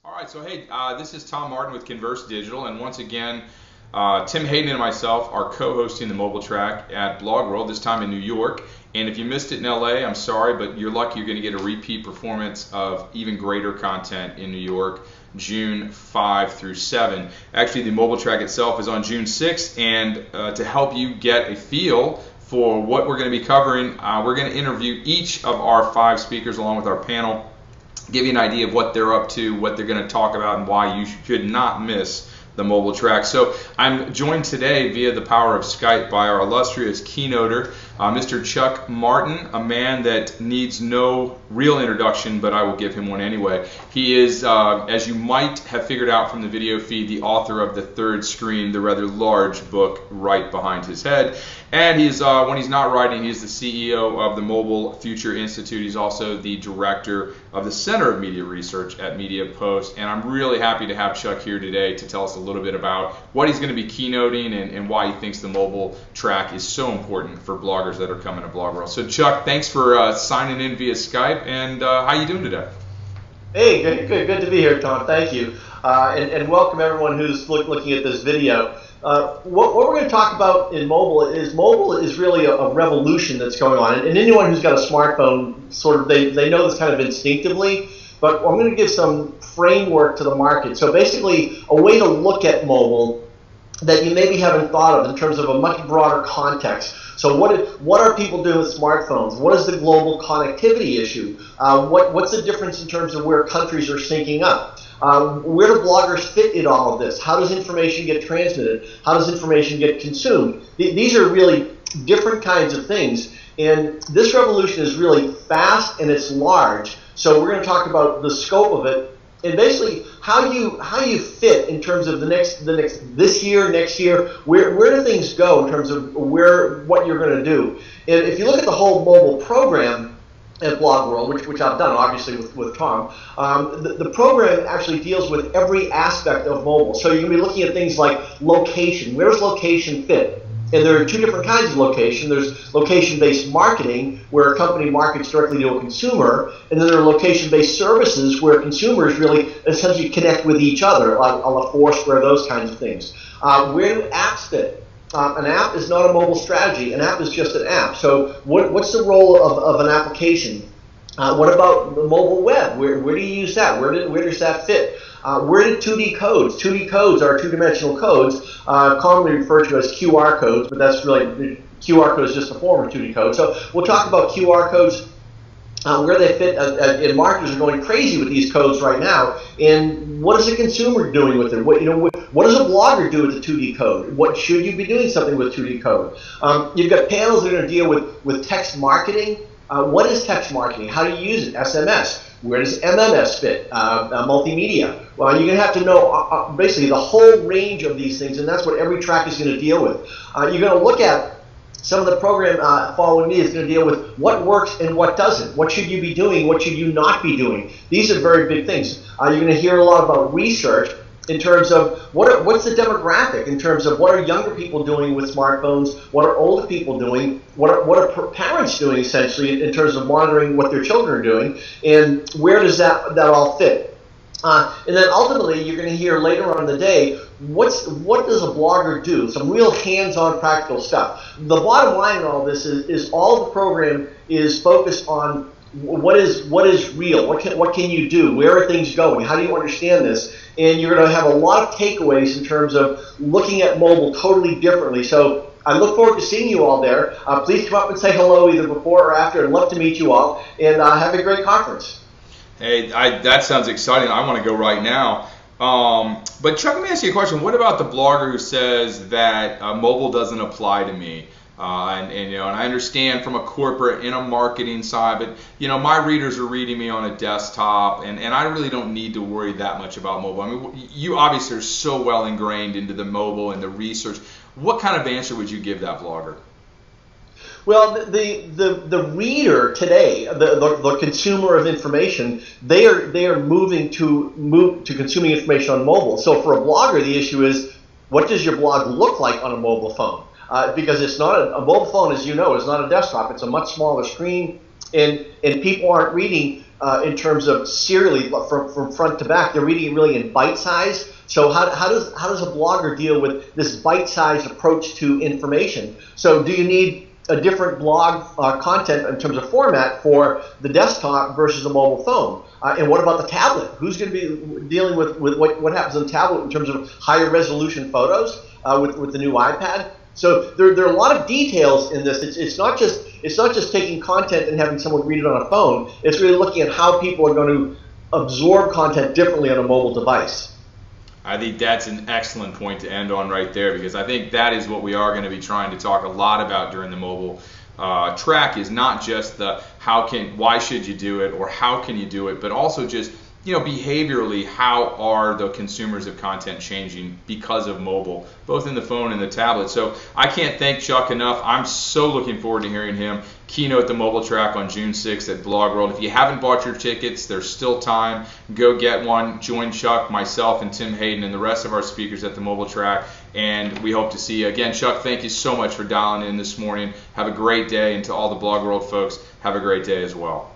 All right, so hey, this is Tom Martin with Converse Digital, and once again, Tim Hayden and myself are co-hosting the mobile track at Blog World, this time in New York. And if you missed it in LA, I'm sorry, but you're lucky you're going to get a repeat performance of even greater content in New York, June 5 through 7. Actually, the mobile track itself is on June 6th, and to help you get a feel for what we're going to be covering, we're going to interview each of our 5 speakers along with our panel, give you an idea of what they're up to, what they're going to talk about, and why you should not miss the mobile track. So I'm joined today via the power of Skype by our illustrious keynoter, Mr. Chuck Martin, a man that needs no real introduction, but I will give him one anyway. He is, as you might have figured out from the video feed, the author of The Third Screen, the rather large book right behind his head. And he's, when he's not writing, he's the CEO of the Mobile Future Institute. He's also the director of the Center of Media Research at Media Post. And I'm really happy to have Chuck here today to tell us a little bit about what he's going to be keynoting and why he thinks the mobile track is so important for bloggers that are coming to Blog World. So Chuck, thanks for signing in via Skype, and how you doing today? Hey, good to be here, Tom. Thank you, and welcome everyone who's looking at this video. What we're going to talk about in mobile is really a revolution that's going on, and anyone who's got a smartphone, sort of, they know this kind of instinctively. But I'm going to give some framework to the market. So basically, a way to look at mobile that you maybe haven't thought of in terms of a much broader context. So what are people doing with smartphones? What is the global connectivity issue? What's the difference in terms of where countries are syncing up? Where do bloggers fit in all of this? How does information get transmitted? How does information get consumed? These are really different kinds of things. And this revolution is really fast and it's large. So we're going to talk about the scope of it and basically how you fit in terms of this year, next year. Where do things go in terms of what you're going to do? And if you look at the whole mobile program at Blog World, which I've done obviously with Tom, the program actually deals with every aspect of mobile. So you're going to be looking at things like location. Where does location fit? And there are 2 different kinds of location. There's location-based marketing, where a company markets directly to a consumer, and then there are location-based services, where consumers really essentially connect with each other, a la Foursquare, those kinds of things. Where do apps fit? An app is not a mobile strategy. An app is just an app. So what's the role of an application? What about the mobile web? Where do you use that? Where does that fit? Where did 2D codes? 2D codes are 2-dimensional codes, commonly referred to as QR codes, but that's really, QR code is just a form of 2D code. So we'll talk about QR codes, where they fit, and marketers are going crazy with these codes right now. And what is a consumer doing with it? What does a blogger do with the 2D code? What should you be doing something with 2D code? You've got panels that are going to deal with text marketing. What is text marketing? How do you use it? SMS. Where does MMS fit? Multimedia. Well, you're going to have to know basically the whole range of these things, and that's what every track is going to deal with. You're going to look at some of the program following me is going to deal with what works and what doesn't. What should you be doing? What should you not be doing? These are very big things. You're going to hear a lot about research in terms of what's the demographic, in terms of what are younger people doing with smartphones, what are older people doing, what are parents doing essentially in terms of monitoring what their children are doing, and where does that all fit? And then ultimately you're going to hear later on in the day what does a blogger do? Some real hands-on practical stuff. The bottom line in all this is all the program is focused on what is real? What can you do? Where are things going? How do you understand this? And you're going to have a lot of takeaways in terms of looking at mobile totally differently. So I look forward to seeing you all there. Please come up and say hello either before or after. I'd love to meet you all. And have a great conference. Hey, that sounds exciting. I want to go right now. But Chuck, let me ask you a question. What about the blogger who says that mobile doesn't apply to me? And I understand from a corporate and a marketing side, but my readers are reading me on a desktop, and I really don't need to worry that much about mobile. I mean, you obviously are so well ingrained into the mobile and the research. What kind of answer would you give that blogger? Well, the reader today, the consumer of information, they are moving to consuming information on mobile. So for a blogger, the issue is, what does your blog look like on a mobile phone? Because it's not a mobile phone, as you know, is not a desktop. It's a much smaller screen, and people aren't reading in terms of serially from front to back. They're reading it really in bite size. So how does a blogger deal with this bite-sized approach to information? So do you need a different blog content in terms of format for the desktop versus a mobile phone? And what about the tablet? Who's going to be dealing with what happens on the tablet in terms of higher resolution photos with the new iPad? So there are a lot of details in this. It's not just taking content and having someone read it on a phone. It's really looking at how people are going to absorb content differently on a mobile device. I think that's an excellent point to end on right there, because I think that is what we are going to be trying to talk a lot about during the mobile track, is not just the why should you do it or how can you do it, but also just, behaviorally, how are the consumers of content changing because of mobile, both in the phone and the tablet. So I can't thank Chuck enough. I'm so looking forward to hearing him keynote the mobile track on June 6th at Blog World. If you haven't bought your tickets, there's still time. Go get one. Join Chuck, myself, and Tim Hayden and the rest of our speakers at the mobile track, and we hope to see you. Again, Chuck, thank you so much for dialing in this morning. Have a great day, and to all the Blog World folks, have a great day as well.